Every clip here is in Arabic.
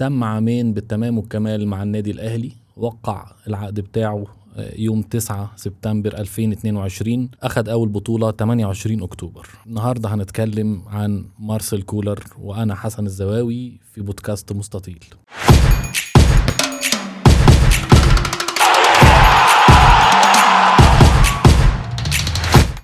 تم عامين بالتمام والكمال مع النادي الأهلي، وقع العقد بتاعه يوم 9 سبتمبر 2022، أخذ أول بطولة 28 أكتوبر. النهاردة هنتكلم عن مارسيل كولر، وأنا حسن الزواوي في بودكاست مستطيل.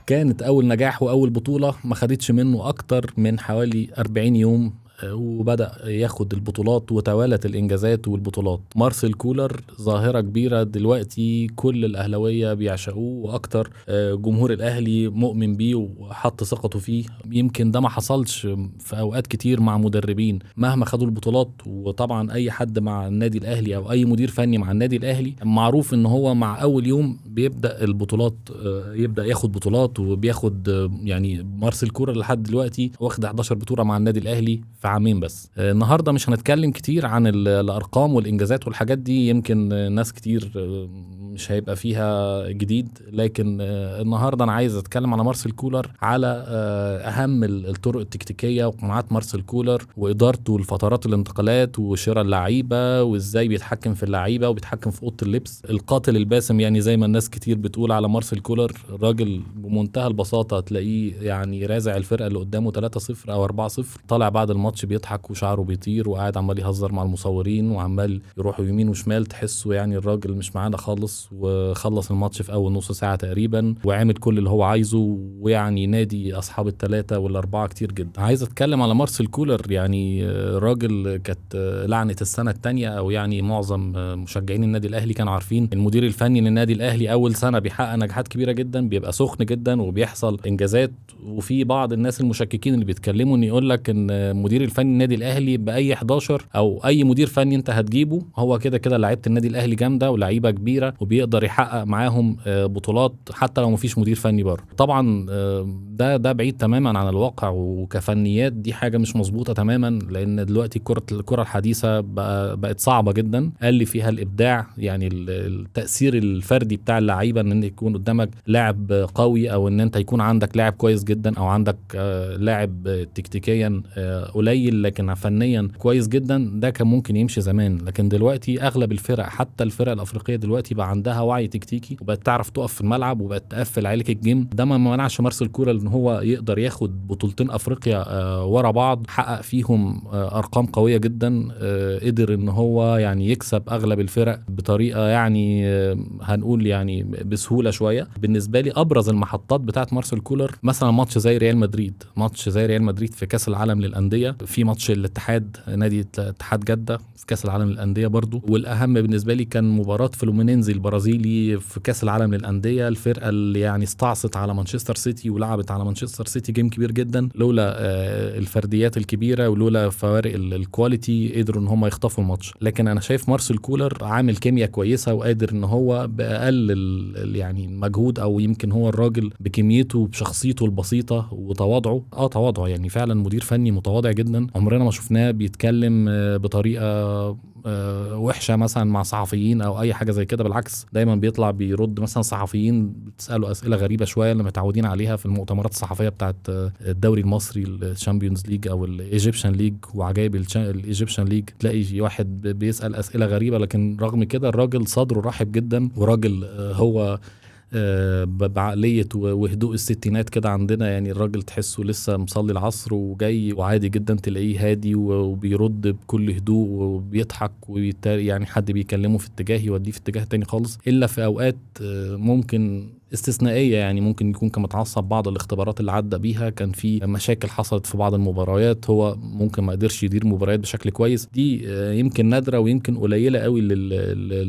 كانت أول نجاح وأول بطولة ما خدتش منه أكتر من حوالي 40 يوم، وبدأ ياخد البطولات وتوالت الإنجازات والبطولات. مارسيل كولر ظاهرة كبيرة دلوقتي، كل الأهلاوية بيعشقوه، وأكتر جمهور الأهلي مؤمن بيه وحط ثقته فيه. يمكن ده ما حصلش في أوقات كتير مع مدربين مهما خدوا البطولات. وطبعا أي حد مع النادي الأهلي أو أي مدير فني مع النادي الأهلي معروف إن هو مع أول يوم بيبدأ البطولات، يبدأ ياخد بطولات وبياخد. يعني مارسيل كولر لحد دلوقتي واخد 11 بطولة مع النادي الأهلي في عامين بس. النهاردة مش هنتكلم كتير عن الأرقام والإنجازات والحاجات دي، يمكن ناس كتير مش هيبقى فيها جديد، لكن النهاردة أنا عايز أتكلم على مارسيل كولر، على أهم الطرق التكتيكية وقناعات مارسيل كولر وإدارته لفترات الانتقالات وشراء اللعيبة، وإزاي بيتحكم في اللعيبة وبيتحكم في أوضة اللبس. القاتل الباسم يعني زي ما الناس كتير بتقول على مارسيل كولر. الراجل بمنتهى البساطة تلاقيه يعني رازع الفرقة اللي قدامه 3-0 أو 4-0، طالع بعد الماتش بيضحك وشعره بيطير وقاعد عمال يهزر مع المصورين وعمال يروحوا يمين وشمال، تحسه يعني الراجل مش معانا خالص، وخلص الماتش في أول نص ساعة تقريبا وعامل كل اللي هو عايزه، ويعني نادي أصحاب الثلاثة والأربعة كتير جدا. عايز أتكلم على مارسيل كولر، يعني راجل كانت لعنة السنة التانية، أو يعني معظم مشجعين النادي الأهلي كانوا عارفين المدير الفني للنادي الأهلي أول سنة بيحقق نجاحات كبيرة جدا، بيبقى سخن جدا وبيحصل إنجازات. وفي بعض الناس المشككين اللي بيتكلموا إن يقول لك إن مدير الفني النادي الأهلي بأي 11 أو أي مدير فني أنت هتجيبه هو كده كده لعيبة النادي الأهلي جامدة ولعيبة كبيرة وبيقدر يحقق معاهم بطولات حتى لو مفيش مدير فني بره. طبعا ده بعيد تماما عن الواقع، وكفنيات دي حاجة مش مظبوطة تماما، لأن دلوقتي الكرة الحديثة بقت صعبة جدا، قل فيها الإبداع، يعني التأثير الفردي بتاع اللعيبة، ان يكون قدامك لاعب قوي او ان انت يكون عندك لاعب كويس جدا او عندك لاعب تكتيكيا قليل لكن فنيا كويس جدا. ده كان ممكن يمشي زمان، لكن دلوقتي اغلب الفرق حتى الفرق الافريقيه دلوقتي بقى عندها وعي تكتيكي وبقت تعرف تقف في الملعب وبقت تقفل عليك الجيم. ده ما منعش مارسيل كولر ان هو يقدر ياخد بطولتين افريقيا ورا بعض، حقق فيهم ارقام قويه جدا، قدر ان هو يعني يكسب اغلب الفرق بطريقه يعني هنقول يعني بسهوله شويه. بالنسبه لي ابرز المحطات بتاعه مارسيل كولر مثلا ماتش زي ريال مدريد في كاس العالم للانديه، في ماتش الاتحاد نادي اتحاد جده في كاس العالم للانديه برضو، والاهم بالنسبه لي كان مباراه فلومينينزي البرازيلي في كاس العالم للانديه، الفرقه اللي يعني استعصت على مانشستر سيتي ولعبت على مانشستر سيتي جيم كبير جدا، لولا الفرديات الكبيره ولولا فوارق الكواليتي قدروا ان هم يخطفوا الماتش. لكن انا شايف مارسيل كولر عامل كيمياء كويسه وقادر ان هو باقل يعني مجهود، او يمكن هو الراجل بكميته بشخصيته البسيطه وتواضعه، تواضعه يعني فعلا مدير فني متواضع جدا، عمرنا ما شفناه بيتكلم بطريقه وحشه مثلا مع صحفيين او اي حاجه زي كده. بالعكس دايما بيطلع بيرد مثلا صحفيين بتساله اسئله غريبه شويه اللي متعودين عليها في المؤتمرات الصحفيه بتاعت الدوري المصري الشامبيونز ليج او الايجيبشن ليج. وعجائب الايجيبشن ليج تلاقي واحد بيسال اسئله غريبه، لكن رغم كده الراجل صدره رحب جدا، وراجل هو بعقلية وهدوء الستينات كده عندنا، يعني الراجل تحسه لسه مصلي العصر وجاي وعادي جدا، تلاقيه هادي وبيرد بكل هدوء وبيضحك يعني حد بيكلمه في اتجاه يوديه في اتجاه تاني خالص، إلا في أوقات ممكن استثنائية، يعني ممكن يكون كان متعصب بعض الاختبارات اللي عدى بيها، كان في مشاكل حصلت في بعض المباريات، هو ممكن ما قدرش يدير مباريات بشكل كويس. دي يمكن نادرة ويمكن قليلة قوي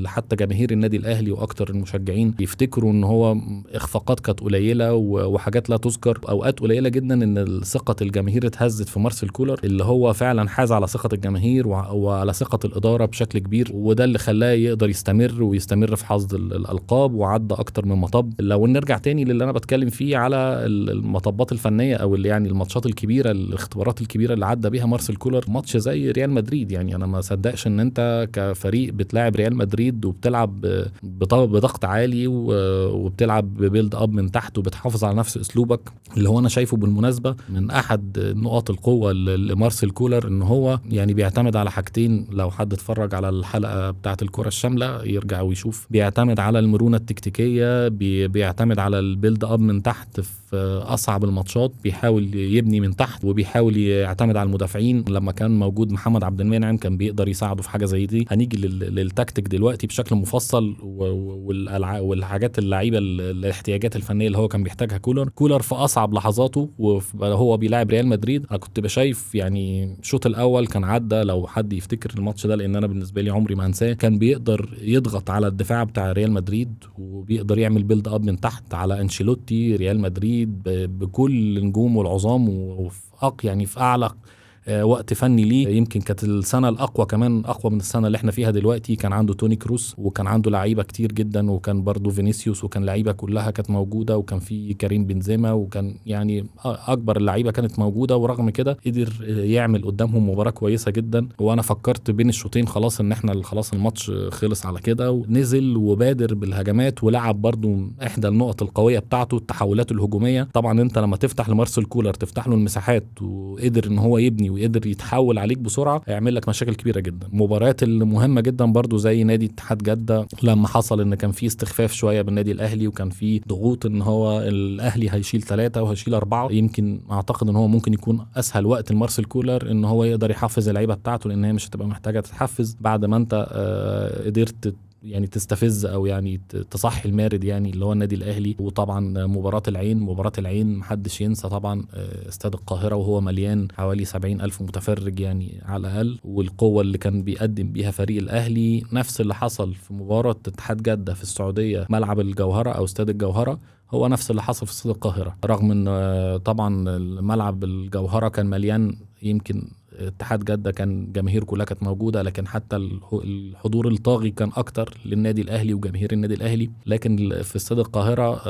حتى جماهير النادي الأهلي وأكتر المشجعين يفتكروا ان هو اخفاقات كانت قليلة وحاجات لا تذكر. اوقات قليلة جدا ان ثقة الجماهير اتهزت في مارسيل كولر، اللي هو فعلا حاز على ثقة الجماهير وعلى ثقة الإدارة بشكل كبير، وده اللي خلاه يقدر يستمر في حصد الألقاب، وعدى أكتر من مطب لو نرجع تاني للي انا بتكلم فيه على المطبات الفنيه او اللي يعني الماتشات الكبيره، الاختبارات الكبيره اللي عدى بيها مارسيل كولر، ماتش زي ريال مدريد يعني انا ما صدقش ان انت كفريق بتلاعب ريال مدريد وبتلعب بضغط عالي وبتلعب ببيلد اب من تحت وبتحافظ على نفس اسلوبك، اللي هو انا شايفه بالمناسبه من احد نقاط القوه لمارسيل كولر، ان هو يعني بيعتمد على حاجتين. لو حد اتفرج على الحلقه بتاعه الكره الشامله يرجع ويشوف، بيعتمد على المرونه التكتيكيه، بيعتمد على البيلد اب من تحت في اصعب الماتشات، بيحاول يبني من تحت وبيحاول يعتمد على المدافعين. لما كان موجود محمد عبد المنعم كان بيقدر يساعده في حاجه زي دي. هنيجي للتكتيك دلوقتي بشكل مفصل والحاجات اللعيبه الاحتياجات الفنيه اللي هو كان بيحتاجها كولر في اصعب لحظاته وهو بيلاعب ريال مدريد. انا كنت بشايف يعني الشوط الاول كان عدى، لو حد يفتكر الماتش ده لان انا بالنسبه لي عمري ما انساه، كان بيقدر يضغط على الدفاع بتاع ريال مدريد وبيقدر يعمل بيلد اب من تحت على انشيلوتي ريال مدريد بكل نجومه العظام وفي يعني في اعلى وقت فني ليه. يمكن كانت السنه الاقوى، كمان اقوى من السنه اللي احنا فيها دلوقتي. كان عنده توني كروس وكان عنده لعيبه كتير جدا، وكان برضو فينيسيوس، وكان لعيبه كلها كانت موجوده، وكان في كريم بنزيما، وكان يعني اكبر اللعيبه كانت موجوده. ورغم كده قدر يعمل قدامهم مباراه كويسه جدا. وانا فكرت بين الشوطين خلاص ان احنا خلاص الماتش خلص على كده، ونزل وبادر بالهجمات ولعب برضو احدى النقط القويه بتاعته التحولات الهجوميه. طبعا انت لما تفتح لمارسيل كولر تفتح له المساحات وقدر ان هو يبني وقدر يتحول عليك بسرعه، هيعمل لك مشاكل كبيره جدا. مباريات المهمه جدا برضو زي نادي اتحاد جده، لما حصل ان كان في استخفاف شويه بالنادي الاهلي وكان في ضغوط ان هو الاهلي هيشيل 3 وهيشيل 4، يمكن اعتقد ان هو ممكن يكون اسهل وقت لمارسيل كولر ان هو يقدر يحفز اللعيبه بتاعته، لان هي مش هتبقى محتاجه تتحفز بعد ما انت قدرت يعني تستفز او يعني تصحي المارد يعني اللي هو النادي الاهلي. وطبعا مباراة العين محدش ينسى طبعا استاد القاهرة وهو مليان حوالي 70,000 متفرج يعني على الاقل، والقوة اللي كان بيقدم بيها فريق الاهلي. نفس اللي حصل في مباراة اتحاد جدة في السعودية ملعب الجوهرة او استاد الجوهرة، هو نفس اللي حصل في استاد القاهرة. رغم ان طبعا ملعب الجوهرة كان مليان، يمكن اتحاد جدة كان جماهير كلها كانت موجودة، لكن حتى الحضور الطاغي كان أكتر للنادي الأهلي وجماهير النادي الأهلي. لكن في استاد القاهرة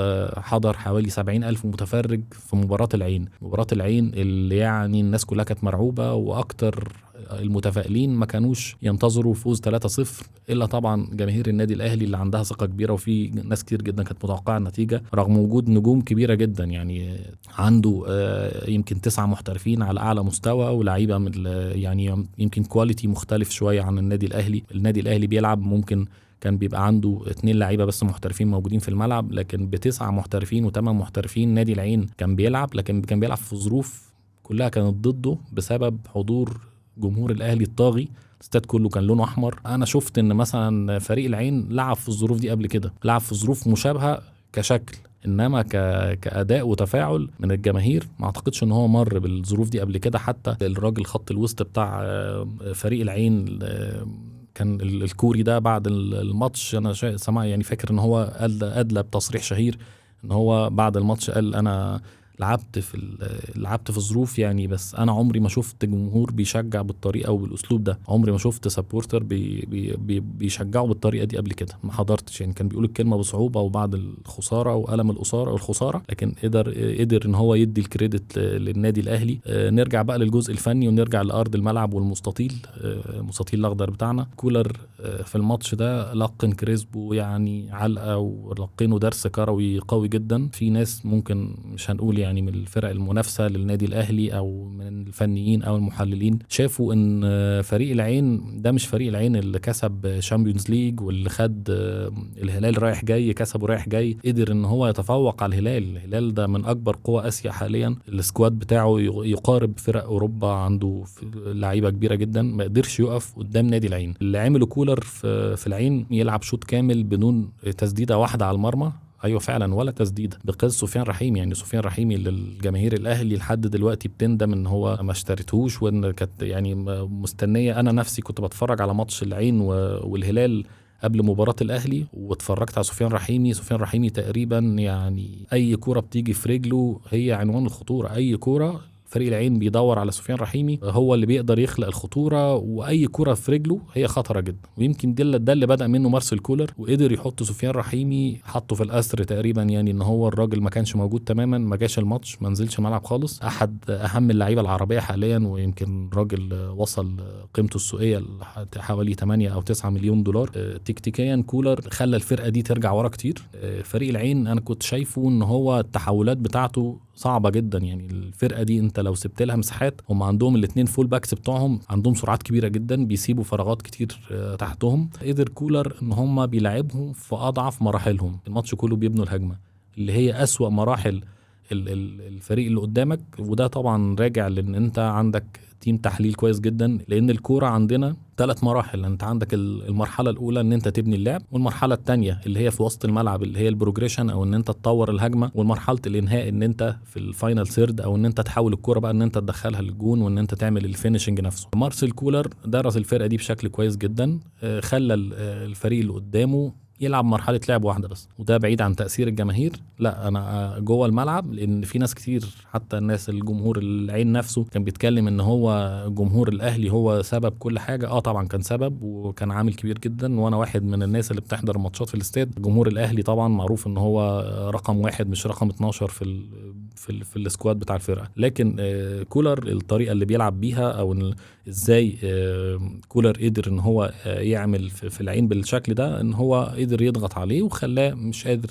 حضر حوالي 70,000 متفرج في مباراة العين اللي يعني الناس كلها كانت مرعوبة، وأكتر المتفائلين ما كانوش ينتظروا فوز 3-0 إلا طبعا جماهير النادي الأهلي اللي عندها ثقة كبيرة، وفي ناس كتير جدا كانت متوقعة النتيجة رغم وجود نجوم كبيرة جدا. يعني عنده يمكن 9 محترفين على أعلى مستوى ولاعيبة من يعني يمكن كواليتي مختلف شوية عن النادي الأهلي بيلعب ممكن كان بيبقى عنده 2 لعيبة بس محترفين موجودين في الملعب، لكن ب9 محترفين و8 محترفين. نادي العين كان بيلعب، لكن كان بيلعب في ظروف كلها كانت ضده بسبب حضور جمهور الأهلي الطاغي. الاستاد كله كان لونه أحمر. أنا شفت إن مثلا فريق العين لعب في الظروف دي قبل كده، لعب في ظروف مشابهة كشكل، انما كأداء وتفاعل من الجماهير ما اعتقدش ان هو مر بالظروف دي قبل كده. حتى الراجل خط الوسط بتاع فريق العين كان الكوري ده بعد الماتش انا سمع يعني فاكر ان هو ادلى بتصريح شهير ان هو بعد الماتش قال انا لعبت في ظروف يعني، بس انا عمري ما شفت جمهور بيشجع بالطريقه وبالاسلوب ده، عمري ما شفت سبورتر بيشجعوا بالطريقه دي قبل كده، ما حضرتش يعني. كان بيقول الكلمه بصعوبه وبعد الخساره والم الخساره، لكن قدر ان هو يدي الكريدت للنادي الاهلي. نرجع بقى للجزء الفني ونرجع لارض الملعب والمستطيل، المستطيل الاخضر بتاعنا. كولر في الماتش ده لقن كريسبو يعني علقه ولقنه درس كروي قوي جدا. في ناس ممكن مش هنقول يعني من الفرق المنافسة للنادي الأهلي أو من الفنيين أو المحللين شافوا إن فريق العين ده مش فريق العين اللي كسب شامبيونز ليج واللي خد الهلال رايح جاي، كسبه رايح جاي. قدر إن هو يتفوق على الهلال ده من أكبر قوى آسيا حاليا. السكواد بتاعه يقارب فرق أوروبا، عنده لعيبة كبيرة جدا، ما قدرش يقف قدام نادي العين. اللي عمله كولر في العين يلعب شوط كامل بدون تسديدة واحدة على المرمى. ايوه فعلا ولا تسديده بقياده سفيان رحيمي. يعني سفيان رحيمي للجماهير الاهلي لحد دلوقتي بتندم ان هو ما اشتريتهوش، وان كانت يعني مستنيه. انا نفسي كنت بتفرج على ماتش العين والهلال قبل مباراة الأهلي واتفرجت على سفيان رحيمي تقريبا يعني أي كورة بتيجي في رجله هي عنوان الخطورة. أي كورة فريق العين بيدور على سفيان رحيمي، هو اللي بيقدر يخلق الخطورة، وأي كرة في رجله هي خطرة جدا. ويمكن ده اللي بدأ منه مارسيل كولر، وقدر يحط سفيان رحيمي، حطه في الأسر تقريبا، يعني إن هو الراجل ما كانش موجود تماما، ما جاش الماتش، ما نزلش ملعب خالص. أحد أهم اللعيبة العربية حاليا، ويمكن راجل وصل قيمته السوقية حوالي 8 أو 9 مليون دولار. تكتيكيا كولر خلى الفرقة دي ترجع ورا كتير. فريق العين أنا كنت شايفه إن هو التحولات بتاعته صعبة جدا. يعني الفرقة دي انت لو سبت لها مساحات، هم عندهم الاثنين فول باكس بتوعهم عندهم سرعات كبيرة جدا، بيسيبوا فراغات كتير تحتهم. قدر كولر ان هم بيلعبهم في اضعف مراحلهم، الماتش كله بيبنوا الهجمة اللي هي اسوأ مراحل الفريق اللي قدامك. وده طبعا راجع لان انت عندك تيم تحليل كويس جدا، لان الكورة عندنا 3 مراحل. انت عندك المرحله الاولى ان انت تبني اللعب، والمرحله الثانيه اللي هي في وسط الملعب اللي هي البروجريشن او ان انت تطور الهجمه، والمرحله الانهاء ان انت في الفاينل سيرد او ان انت تحول الكوره بقى ان انت تدخلها للجون وان انت تعمل الفينيشنج نفسه. مارسيل كولر درس الفرقه دي بشكل كويس جدا، خلى الفريق اللي قدامه يلعب مرحله لعب واحده بس، وده بعيد عن تاثير الجماهير. لا انا جوه الملعب، لان في ناس كتير حتى الناس الجمهور العين نفسه كان بيتكلم ان هو جمهور الاهلي هو سبب كل حاجه. طبعا كان سبب وكان عامل كبير جدا، وانا واحد من الناس اللي بتحضر الماتشات في الاستاد. جمهور الاهلي طبعا معروف ان هو رقم 1 مش رقم 12 في السكواد بتاع الفرقه. لكن كولر الطريقه اللي بيلعب بيها او ازاي كولر قدر ان هو يعمل في العين بالشكل ده، ان هو قدر يضغط عليه وخلاه مش قادر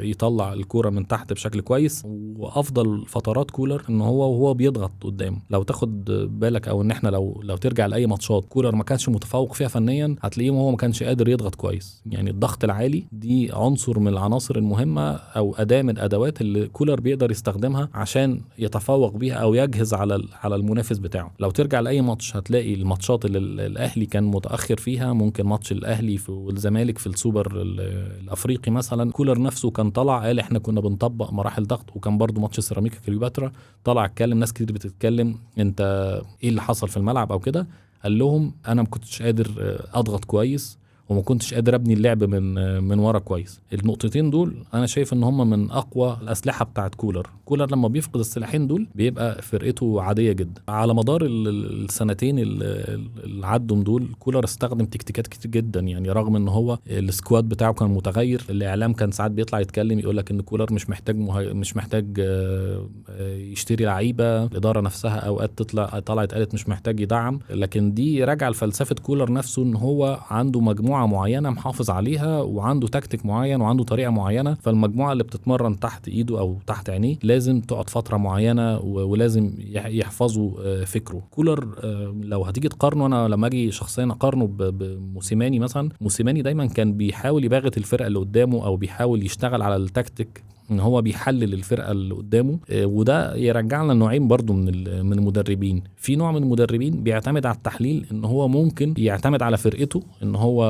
يطلع الكوره من تحت بشكل كويس. وافضل فترات كولر ان هو بيضغط قدام. لو تاخد بالك او ان احنا لو ترجع لاي ماتشات كولر ما كانش متفوق فيها فنيا، هتلاقيه هو ما كانش قادر يضغط كويس. يعني الضغط العالي دي عنصر من العناصر المهمه او اداه من الادوات اللي كولر بيقدر يستخدمها عشان يتفوق بيها او يجهز على المنافس بتاعه. لو ترجع لاي ماتش هتلاقي الماتشات اللي الاهلي كان متاخر فيها، ممكن ماتش الاهلي والزمالك في السوبر الافريقي مثلا، كولر نفسه كان طلع قال احنا كنا بنطبق مراحل ضغط. وكان برضو ماتش سيراميكا كليوباترا طلع اتكلم، ناس كتير بتتكلم انت ايه اللي حصل في الملعب او كده، قال لهم انا ما كنتش قادر اضغط كويس وما كنتش قادر ابني اللعب من ورا كويس. النقطتين دول انا شايف ان هم من اقوى الاسلحه بتاعت كولر لما بيفقد السلاحين دول بيبقى فرقته عاديه جدا. على مدار السنتين اللي عدوا دول كولر استخدم تكتيكات كتير جدا. يعني رغم ان هو السكواد بتاعه كان متغير، الاعلام كان ساعات بيطلع يتكلم يقول لك ان كولر مش محتاج يشتري لعيبه، الاداره نفسها اوقات طلعت قالت مش محتاج يدعم. لكن دي راجعه لفلسفه كولر نفسه، ان هو عنده مجموعه معينة محافظ عليها وعنده تكتيك معين وعنده طريقة معينة. فالمجموعة اللي بتتمرن تحت ايده او تحت عينيه لازم تقعد فترة معينة ولازم يحفظوا فكره. كولر لو هتيجي تقارنه، انا لما اجي شخصيا اقارنه بموسيماني مثلا، موسيماني دايما كان بيحاول يباغت الفرقة اللي قدامه او بيحاول يشتغل على التكتيك، ان هو بيحلل الفرقه اللي قدامه. وده يرجعنا لنوعين برضو من المدربين. في نوع من المدربين بيعتمد على التحليل، ان هو ممكن يعتمد على فرقته ان هو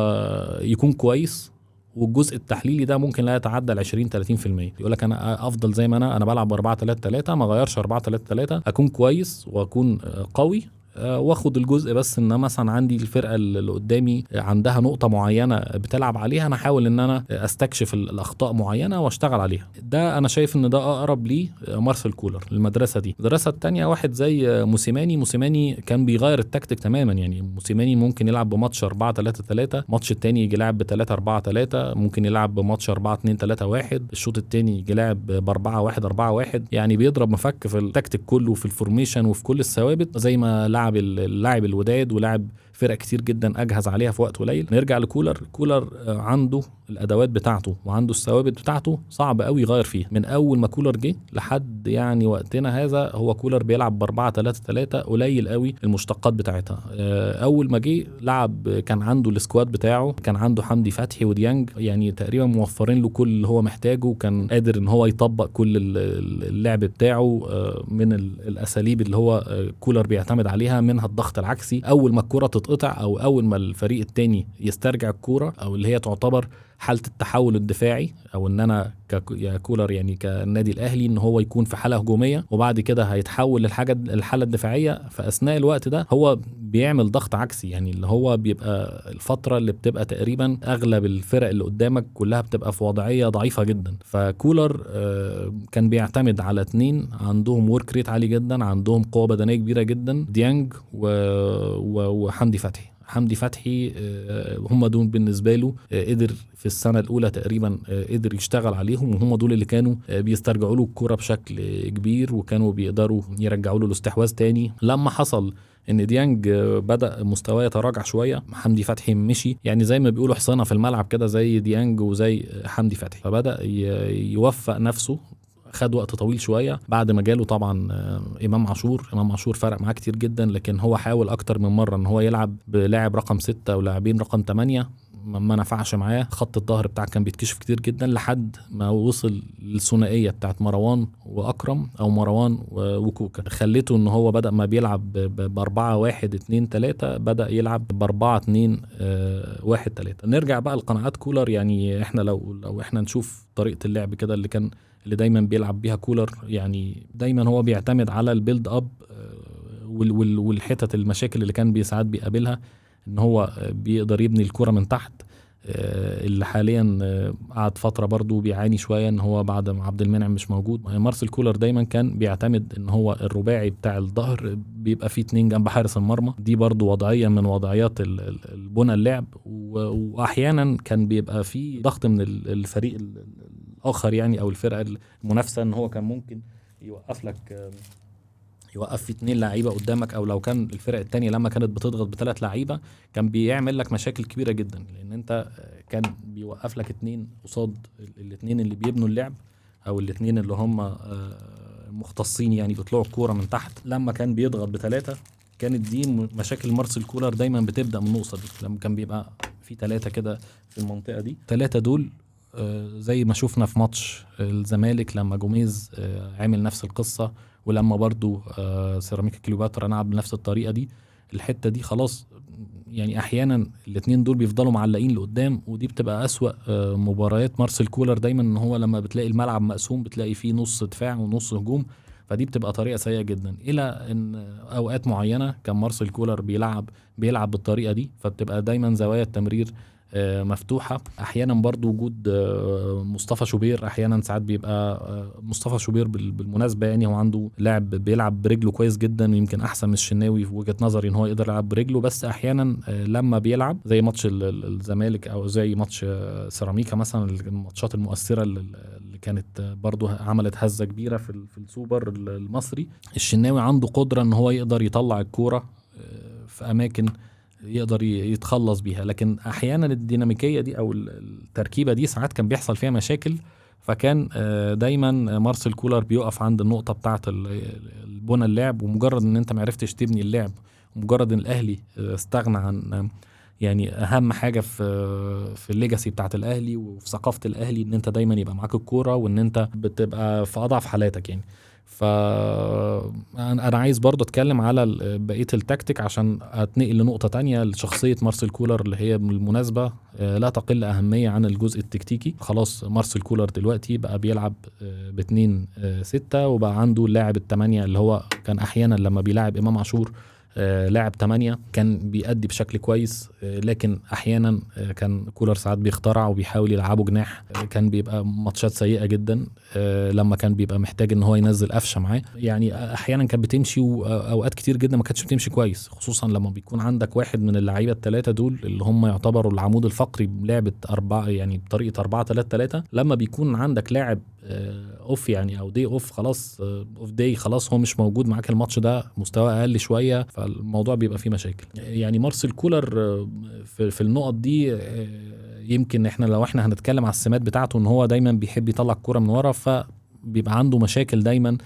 يكون كويس، والجزء التحليلي ده ممكن لا يتعدى 20-30%. يقول لك انا افضل زي ما انا بلعب 4-3-3 ما غيرش 4-3-3، اكون كويس واكون قوي، واخد الجزء بس ان مثلا عندي الفرقه اللي قدامي عندها نقطه معينه بتلعب عليها، انا احاول ان انا استكشف الاخطاء معينه واشتغل عليها. ده انا شايف ان ده اقرب لي مارسيل كولر المدرسه دي. المدرسه الثانيه واحد زي موسيماني كان بيغير التكتيك تماما. يعني موسيماني ممكن يلعب بماتش 4-3-3، ماتش الثاني يجي يلعب ب3-4-3، ممكن يلعب بماتش 4-2-3-1، الشوط الثاني يجي يلعب ب4-1-4-1. يعني بيضرب مفك في التكتيك كله في الفورميشن وفي كل الثوابت، زي ما لعب اللاعب الوداد ولعب فرق كتير جدا اجهز عليها في وقت قليل. نرجع لكولر عنده الادوات بتاعته وعنده الثوابت بتاعته، صعب قوي يغير فيها. من اول ما كولر جه لحد يعني وقتنا هذا هو كولر بيلعب ب4-3-3، قليل قوي المشتقات بتاعتها. اول ما جه لعب كان عنده السكواد بتاعه، كان عنده حمدي فتحي وديانج، يعني تقريبا موفرين له كل اللي هو محتاجه، وكان قادر ان هو يطبق كل اللعب بتاعه من الاساليب اللي هو كولر بيعتمد عليها، منها الضغط العكسي. اول ما الكرة تتقطع او اول ما الفريق التاني يسترجع الكرة او اللي هي تعتبر حالة التحول الدفاعي، او ان انا يا كولر يعني كالنادي الاهلي ان هو يكون في حالة هجومية وبعد كده هيتحول الحالة الدفاعية. فاثناء الوقت ده هو بيعمل ضغط عكسي، يعني اللي هو بيبقى الفترة اللي بتبقى تقريبا اغلب الفرق اللي قدامك كلها بتبقى في وضعية ضعيفة جدا. فكولر كان بيعتمد على 2 عندهم ورك ريت عالي جدا، عندهم قوة بدنية كبيرة جدا، ديانج وحمدي فتحي. حمدي فتحي هم دول بالنسبة له قدر في السنة الأولى تقريبا قدر يشتغل عليهم، وهم دول اللي كانوا بيسترجعوا له الكرة بشكل كبير وكانوا بيقدروا يرجعوا له الاستحواذ تاني. لما حصل ان ديانج بدأ مستواه يتراجع شوية، حمدي فتحي مشي، يعني زي ما بيقولوا حصانة في الملعب كده زي ديانج وزي حمدي فتحي، فبدأ يوفق نفسه. خد وقت طويل شوية بعد ما جاله طبعا إمام عاشور فرق معاه كتير جدا، لكن هو حاول أكتر من مرة إن هو يلعب بلاعب رقم 6 ولاعبين رقم 8، ما نفعش معاه. خط الظهر بتاعه كان بيتكشف كتير جدا لحد ما وصل للثنائية بتاعت مروان وأكرم أو مروان وكوكا، خليته إن هو بدأ ما بيلعب ب4-1-2-3 بدأ يلعب ب4-2-1-3. نرجع بقى لقناعات كولر، يعني احنا لو احنا نشوف طريقة اللعب كده اللي دايما بيلعب بيها كولر، يعني دايما هو بيعتمد على البيلد اب والحتت المشاكل اللي كان ساعات بيقابلها ان هو بيقدر يبني الكرة من تحت، اللي حاليا قعد فترة برضو بيعاني شوية ان هو بعد ما عبد المنعم مش موجود. مارسيل كولر دايما كان بيعتمد ان هو الرباعي بتاع الظهر بيبقى فيه 2 جنب حارس المرمى، دي برضو وضعية من وضعيات البنى اللعب، واحيانا كان بيبقى فيه ضغط من الفريق الاخر يعني او الفرقة المنافسة ان هو كان ممكن يوقف في 2 لعيبة قدامك، او لو كان الفرق التانية لما كانت بتضغط ب3 لعيبة كان بيعمل لك مشاكل كبيرة جدا، لان انت كان بيوقف لك 2 قصاد ال2 اللي بيبنوا اللعب او ال2 اللي هم مختصين يعني بيطلعوا الكورة من تحت. لما كان بيضغط ب3 كانت دي مشاكل مارسيل كولر دايما بتبدأ من النقطة دي، لما كان بيبقى في 3 كده في المنطقة دي. 3 دول زي ما شفنا في ماتش الزمالك لما جوميز عمل نفس القصة، ولما برضو سيراميكا كليوباترا لعب بنفس الطريقة دي. الحتة دي خلاص يعني احيانا الاثنين دول بيفضلوا معلقين لقدام، ودي بتبقى اسوأ مباريات مارسيل كولر دايما، ان هو لما بتلاقي الملعب مقسوم بتلاقي فيه نص دفاع ونص هجوم، فدي بتبقى طريقة سيئة جدا. الى ان اوقات معينة كان مارسيل كولر بيلعب بالطريقة دي، فبتبقى دايما زوايا التمرير مفتوحة. احيانا برضو وجود مصطفى شوبير، احيانا ساعات بيبقى مصطفى شوبير بالمناسبة يعني هو عنده لاعب بيلعب برجله كويس جدا، ويمكن احسن من الشناوي في وجهة نظري ان هو يقدر يلعب برجله، بس احيانا لما بيلعب زي ماتش الزمالك او زي ماتش سيراميكا مثلا، الماتشات المؤثرة اللي كانت برضو عملت هزة كبيرة في السوبر المصري، الشناوي عنده قدرة ان هو يقدر يطلع الكورة في اماكن يقدر يتخلص بيها، لكن احيانا الديناميكيه دي او التركيبه دي ساعات كان بيحصل فيها مشاكل. فكان دايما مارسيل كولر بيقف عند النقطه بتاعه البنى اللعب، ومجرد ان انت معرفتش تبني اللعب، ومجرد ان الاهلي استغنى عن يعني اهم حاجه في الليجاسي بتاعه الاهلي وفي ثقافه الاهلي ان انت دايما يبقى معاك الكوره وان انت بتبقى في اضعف حالاتك يعني. فأنا عايز برضه اتكلم على بقية التكتيك عشان اتنقل لنقطة تانية لشخصية مارسيل كولر، اللي هي بالمناسبة لا تقل أهمية عن الجزء التكتيكي. خلاص مارسيل كولر دلوقتي بقى بيلعب ب2-6، وبقى عنده اللاعب ال8 اللي هو كان أحيانا لما بيلعب إمام عاشور لاعب 8 كان بيأدي بشكل كويس، لكن احيانا كان كولر ساعات بيخترع وبيحاول يلعبه جناح، كان بيبقى ماتشات سيئة جدا لما كان بيبقى محتاج ان هو ينزل قفشه معاه، يعني احيانا كانت بتمشي واوقات كتير جدا ما كانتش بتمشي كويس، خصوصا لما بيكون عندك واحد من اللعيبه ال3 دول اللي هم يعتبروا العمود الفقري بلعبه 4 يعني بطريقه 4-3-3. لما بيكون عندك لاعب اوف يعني او دي اوف خلاص اوف داي خلاص هو مش موجود معاك الماتش ده، مستوى اقل شويه، فالموضوع بيبقى فيه مشاكل. يعني مارسيل كولر في النقط دي يمكن لو احنا هنتكلم على السمات بتاعته ان هو دايما بيحب يطلع الكرة من ورا، فبيبقى عنده مشاكل دايما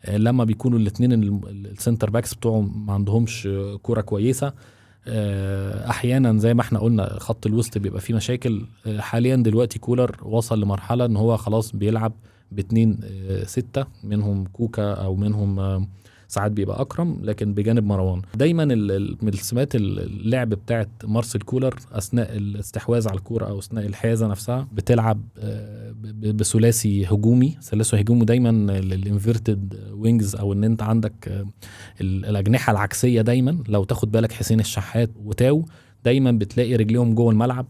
لما بيكونوا الاثنين السنتر باكس بتوعه ما عندهمش كرة كويسة. احيانا زي ما احنا قلنا خط الوسط بيبقى فيه مشاكل. حاليا دلوقتي كولر وصل لمرحلة ان هو خلاص بيلعب ب2-6، منهم كوكا او منهم ساعات بيبقى اكرم، لكن بجانب مروان دايما من السمات اللعب بتاعت مارسيل كولر اثناء الاستحواذ على الكوره او اثناء الحيازه نفسها بتلعب بثلاثي هجومي، ثلاثي هجومي دايما الانفيرتد وينجز، او ان انت عندك الاجنحه العكسيه دايما. لو تاخد بالك حسين الشحات وتاو دايما بتلاقي رجليهم جوه الملعب.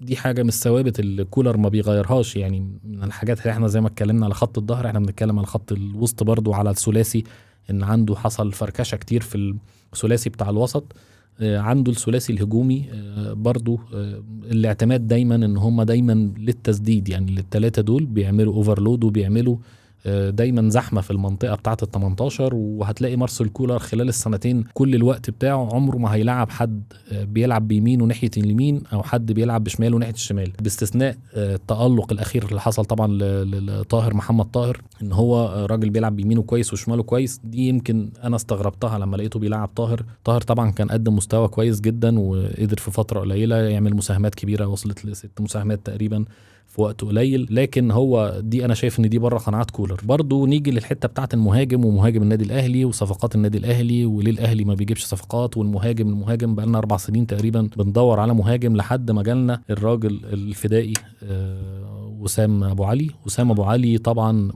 دي حاجه من الثوابت اللي كولر ما بيغيرهاش. يعني من الحاجات اللي احنا زي ما اتكلمنا على خط الظهر، احنا بنتكلم على خط الوسط برضو، على الثلاثي ان عنده حصل فركشه كتير في الثلاثي بتاع الوسط. عنده الثلاثي الهجومي برضو الاعتماد دايما ان هم دايما للتسديد، يعني الثلاثه دول بيعملوا اوفرلود وبيعملوا دايما زحمه في المنطقه بتاعه ال18. وهتلاقي مارسيل كولر خلال السنتين كل الوقت بتاعه عمره ما هيلعب حد بيلعب بيمينه ناحيه اليمين او حد بيلعب بشماله ناحيه الشمال، باستثناء التألق الاخير اللي حصل طبعا لطاهر محمد طاهر، ان هو راجل بيلعب بيمينه كويس وشماله كويس. دي يمكن انا استغربتها لما لقيته بيلعب طاهر طبعا كان قدم مستوى كويس جدا وقدر في فتره قليله يعمل مساهمات كبيره، وصلت ل6 مساهمات تقريبا في وقت قليل. لكن هو دي انا شايف ان دي بره قناعات كولر. برضو نيجي للحته بتاعه المهاجم ومهاجم النادي الاهلي وصفقات النادي الاهلي، وليه الاهلي ما بيجيبش صفقات. والمهاجم بقى لنا 4 سنين تقريبا بندور على مهاجم لحد ما جالنا الراجل الفدائي وسام ابو علي طبعا.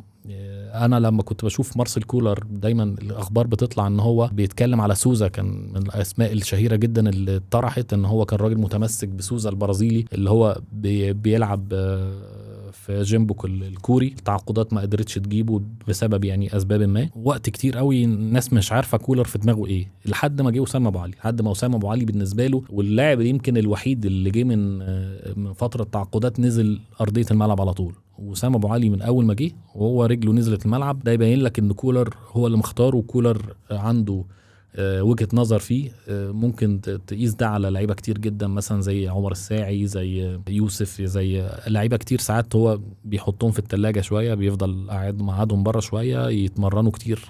انا لما كنت بشوف مارسيل كولر دايما الاخبار بتطلع ان هو بيتكلم على سوزا، كان من الاسماء الشهيره جدا اللي طرحت ان هو كان راجل متمسك بسوزا البرازيلي اللي هو بيلعب في جيمبوك الكوري. تعاقدات ما قدرتش تجيبه بسبب يعني اسباب ما. وقت كتير قوي الناس مش عارفه كولر في دماغه ايه، لحد ما جه وسام ابو علي بالنسبه له، واللاعب يمكن الوحيد اللي جه من فتره تعاقدات نزل ارضيه الملعب على طول. وسام ابو علي من اول ما جه وهو رجله نزلت الملعب، ده يبين لك ان كولر هو اللي مختاره، وكولر عنده وجهة نظر فيه. ممكن تقيس ده على لعيبه كتير جدا، مثلا زي عمر الساعي، زي يوسف، زي لعيبه كتير. ساعات هو بيحطهم في التلاجة شويه، بيفضل قاعد معادهم بره شويه يتمرنوا كتير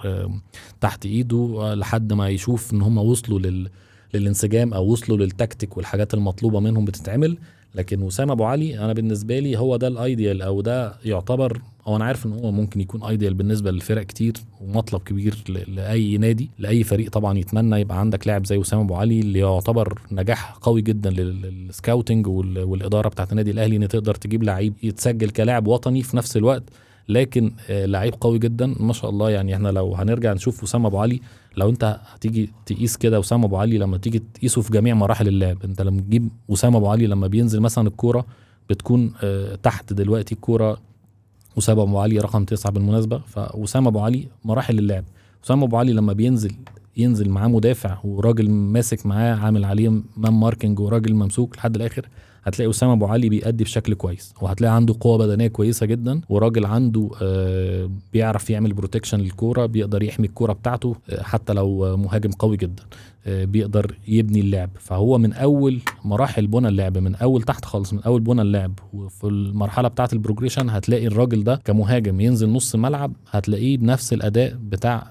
تحت ايده لحد ما يشوف ان هم وصلوا للانسجام او وصلوا للتكتيك والحاجات المطلوبه منهم بتتعمل. لكن وسام ابو علي انا بالنسبه لي هو ده الايديال، او ده يعتبر، او انا عارف ان هو ممكن يكون ايديال بالنسبه للفرق كتير ومطلب كبير لاي نادي، لاي فريق طبعا يتمنى يبقى عندك لاعب زي وسام ابو علي، اللي يعتبر نجاح قوي جدا للسكاوتنج والاداره بتاعت النادي الاهلي، ان تقدر تجيب لعيب يتسجل كلاعب وطني في نفس الوقت لكن لعيب قوي جدا ما شاء الله. يعني احنا لو هنرجع نشوف وسام ابو علي، لو انت هتيجي تقيس كده وسام ابو علي لما تيجي تقيسه في جميع مراحل اللعب، انت لما تجيب وسام ابو علي لما بينزل مثلا الكوره بتكون تحت دلوقتي الكوره وسام ابو علي رقم 9 بالمناسبه. فوسام ابو علي مراحل اللعب، وسام ابو علي لما ينزل معاه مدافع وراجل ماسك معاه عامل عليه مان ماركينج وراجل ممسوك لحد الاخر، هتلاقي وسام ابو علي بيأدي بشكل كويس، وهتلاقي عنده قوه بدنيه كويسه جدا، وراجل عنده بيعرف يعمل بروتكشن للكوره، بيقدر يحمي الكوره بتاعته حتى لو مهاجم قوي جدا بيقدر يبني اللعب. فهو من اول مراحل بنى اللعب، من اول تحت خالص، من اول بنى اللعب وفي المرحله بتاعه البروجريشن، هتلاقي الراجل ده كمهاجم ينزل نص الملعب هتلاقيه بنفس الاداء بتاع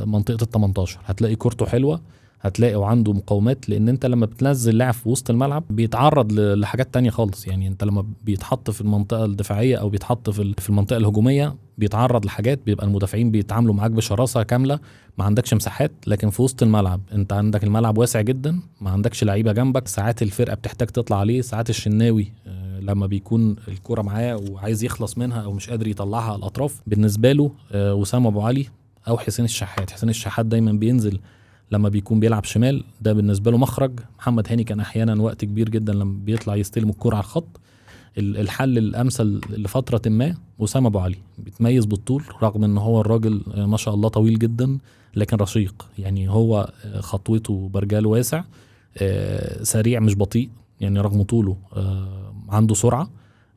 منطقه ال18، هتلاقي كورته حلوه، هتلاقي وعنده مقاومات. لان انت لما بتنزل لاعب في وسط الملعب بيتعرض لحاجات تانية خالص. يعني انت لما بيتحط في المنطقه الدفاعيه او بيتحط في المنطقه الهجوميه بيتعرض لحاجات، بيبقى المدافعين بيتعاملوا معاك بشراسه كامله، ما عندكش مساحات. لكن في وسط الملعب انت عندك الملعب واسع جدا، ما عندكش لعيبه جنبك، ساعات الفرقه بتحتاج تطلع عليه، ساعات الشناوي لما بيكون الكرة معاه وعايز يخلص منها او مش قادر يطلعها على الاطراف، بالنسبه له وسام ابو علي او حسين الشحات دايما بينزل لما بيكون بيلعب شمال، ده بالنسبه له مخرج. محمد هاني كان احيانا وقت كبير جدا لما بيطلع يستلم الكرة على الخط. الحل الامثل لفتره ما وسام ابو علي بيتميز بالطول، رغم ان هو الراجل ما شاء الله طويل جدا لكن رشيق. يعني هو خطوته برجال واسع، سريع مش بطيء، يعني رغم طوله عنده سرعه،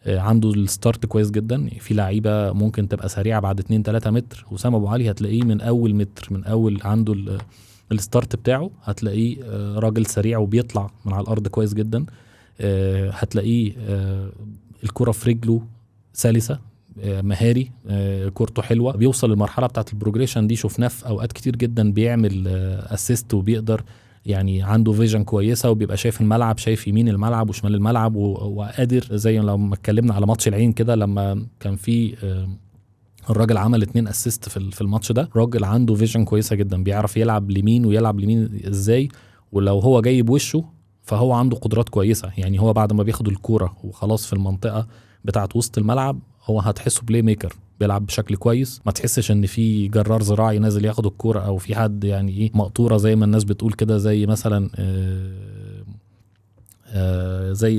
عنده الستارت كويس جدا. في لعيبه ممكن تبقى سريعه بعد 2-3 متر، وسام ابو علي هتلاقيه من اول متر، من اول عنده الستارت بتاعه هتلاقيه راجل سريع وبيطلع من على الارض كويس جدا. هتلاقيه الكرة في رجله سلسة، مهاري، كورته حلوة، بيوصل للمرحلة بتاعت البروجريشن دي شفناه في اوقات كتير جدا بيعمل اسيست، وبيقدر يعني عنده فيجن كويسة، وبيبقى شايف الملعب، شايف يمين الملعب وشمال الملعب، وقادر زي لما اتكلمنا على ماتش العين كده لما كان في الراجل عمل 2 اسيست في الماتش ده. راجل عنده فيجن كويسة جدا، بيعرف يلعب لمين ويلعب لمين ازاي، ولو هو جاي بوشه فهو عنده قدرات كويسة. يعني هو بعد ما بياخد الكورة وخلاص في المنطقة بتاعت وسط الملعب، هو هتحسه بلاي ميكر، بيلعب بشكل كويس. ما تحسش ان في جرار زراعي نازل ياخد الكورة، او في حد يعني ايه مقطورة زي ما الناس بتقول كده، زي مثلا زي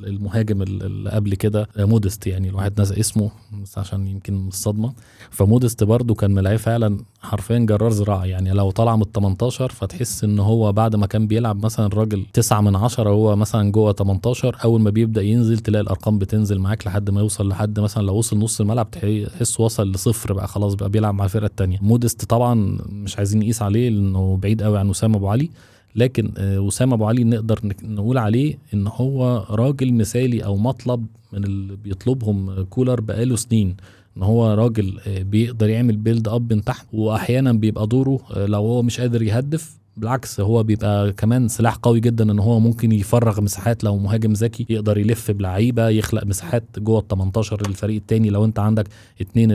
المهاجم اللي قبل كده مودست. يعني الواحد ناسي اسمه بس عشان يمكن الصدمة. فمودست برضو كان ملاعب فعلا حرفيا جرار زراعي. يعني لو طلع من 18 فتحس ان هو بعد ما كان بيلعب مثلا الراجل 9 من 10 هو مثلا جوه 18، اول ما بيبدأ ينزل تلاقي الارقام بتنزل معاك لحد ما يوصل لحد مثلا لو وصل نص الملعب تحس وصل ل0 بقى، خلاص بقى بيلعب مع الفرقة التانية. مودست طبعا مش عايزين نقيس عليه لانه بعيد قوي عن وسام ابو علي، لكن وسام ابو علي نقدر نقول عليه ان هو راجل مثالي او مطلب من اللي بيطلبهم كولر بقاله سنين. ان هو راجل بيقدر يعمل بيلد اب من تحت، واحيانا بيبقى دوره لو هو مش قادر يهدف بالعكس هو بيبقى كمان سلاح قوي جدا، ان هو ممكن يفرغ مساحات. لو مهاجم ذكي يقدر يلف بلعيبه يخلق مساحات جوه ال 18 للفريق التاني. لو انت عندك اتنين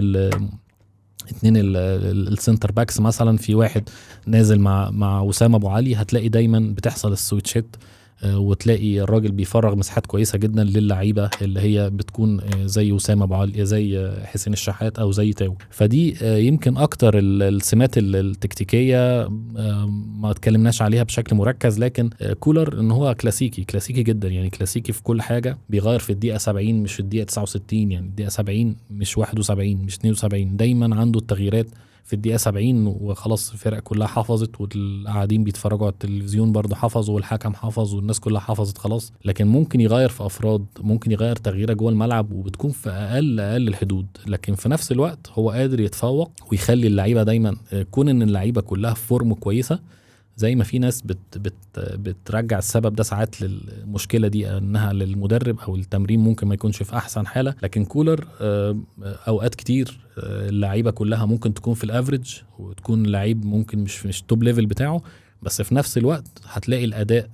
السنتر باكس مثلا، في واحد نازل مع وسام ابو علي، هتلاقي دايما بتحصل السويتشات، وتلاقي الراجل بيفرغ مساحات كويسه جدا للعيبه اللي هي بتكون زي وسام ابو علي، زي حسين الشحات او زي تاو. فدي يمكن اكتر السمات التكتيكيه ما اتكلمناش عليها بشكل مركز. لكن كولر ان هو كلاسيكي جدا، يعني كلاسيكي في كل حاجه. بيغير في الدقيقه 70 مش في الدقيقه 69، يعني الدقيقه 70 مش 71 مش 72، دايما عنده التغييرات في الدقيقة 70 وخلاص. الفرق كلها حفظت والقاعدين بيتفرجوا على التلفزيون برضو حفظوا والحكم حفظ والناس كلها حفظت خلاص. لكن ممكن يغير في أفراد، ممكن يغير تغييرة جوه الملعب وبتكون في أقل الحدود، لكن في نفس الوقت هو قادر يتفوق ويخلي اللعيبة دايما كون إن اللعيبة كلها في فورم كويسة. زي ما في ناس بترجع السبب ده ساعات للمشكلة دي انها للمدرب او التمرين ممكن ما يكونش في احسن حالة، لكن كولر اوقات كتير اللعيبة كلها ممكن تكون في الافريج وتكون لعيب ممكن مش توب ليفل بتاعه، بس في نفس الوقت هتلاقي الاداء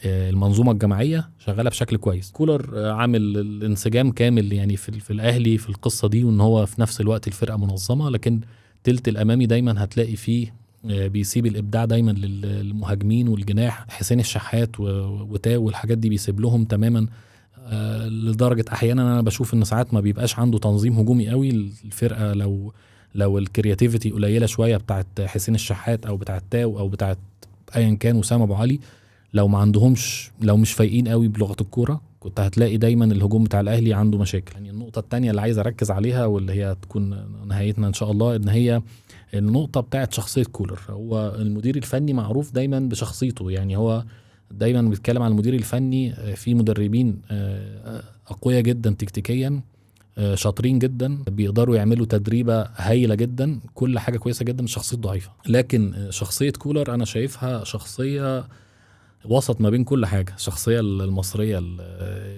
المنظومة الجماعية شغالة بشكل كويس. كولر عامل الانسجام كامل يعني في الاهلي في القصة دي، وان هو في نفس الوقت الفرقة منظمة، لكن تلت الامامي دايما هتلاقي فيه بيسيب الابداع دايما للمهاجمين والجناح. حسين الشحات وتاو والحاجات دي بيسيب لهم تماما، لدرجه احيانا انا بشوف ان ساعات ما بيبقاش عنده تنظيم هجومي قوي الفرقه. لو الكرياتيفيتي قليله شويه بتاعت حسين الشحات او بتاعت تاو او بتاعت ايا كان وسام ابو علي، لو ما عندهمش، لو مش فايقين قوي بلغه الكوره، كنت هتلاقي دايما الهجوم بتاع الاهلي عنده مشاكل. يعني النقطه الثانيه اللي عايز اركز عليها واللي هي تكون نهايتنا ان شاء الله، ان هي النقطة بتاعت شخصية كولر. هو المدير الفني معروف دايما بشخصيته، يعني هو دايما بيتكلم عن المدير الفني. في مدربين أقوياء جدا تكتيكيا، شاطرين جدا، بيقدروا يعملوا تدريبة هايلة جدا، كل حاجة كويسة جدا، شخصية ضعيفة. لكن شخصية كولر أنا شايفها شخصية وسط ما بين كل حاجة. الشخصية المصرية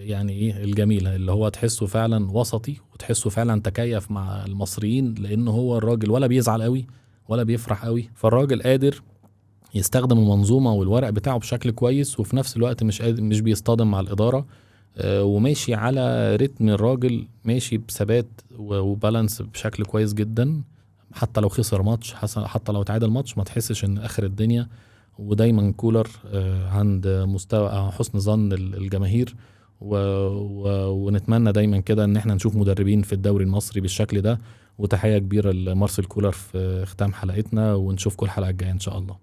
يعني ايه الجميلة، اللي هو تحسه فعلا وسطي وتحسه فعلا تكيف مع المصريين، لانه هو الراجل ولا بيزعل قوي ولا بيفرح قوي. فالراجل قادر يستخدم المنظومة والورق بتاعه بشكل كويس، وفي نفس الوقت مش بيصطدم مع الإدارة، وماشي على رتم. الراجل ماشي بثبات وبالانس بشكل كويس جدا، حتى لو خسر ماتش، حتى لو تعادل ماتش ما تحسش ان اخر الدنيا. ودايما كولر عند مستوى حسن ظن الجماهير، ونتمنى دايما كده ان احنا نشوف مدربين في الدوري المصري بالشكل ده. وتحية كبيرة لمارسيل كولر في ختام حلقتنا، ونشوفكم الحلقة الجاية ان شاء الله.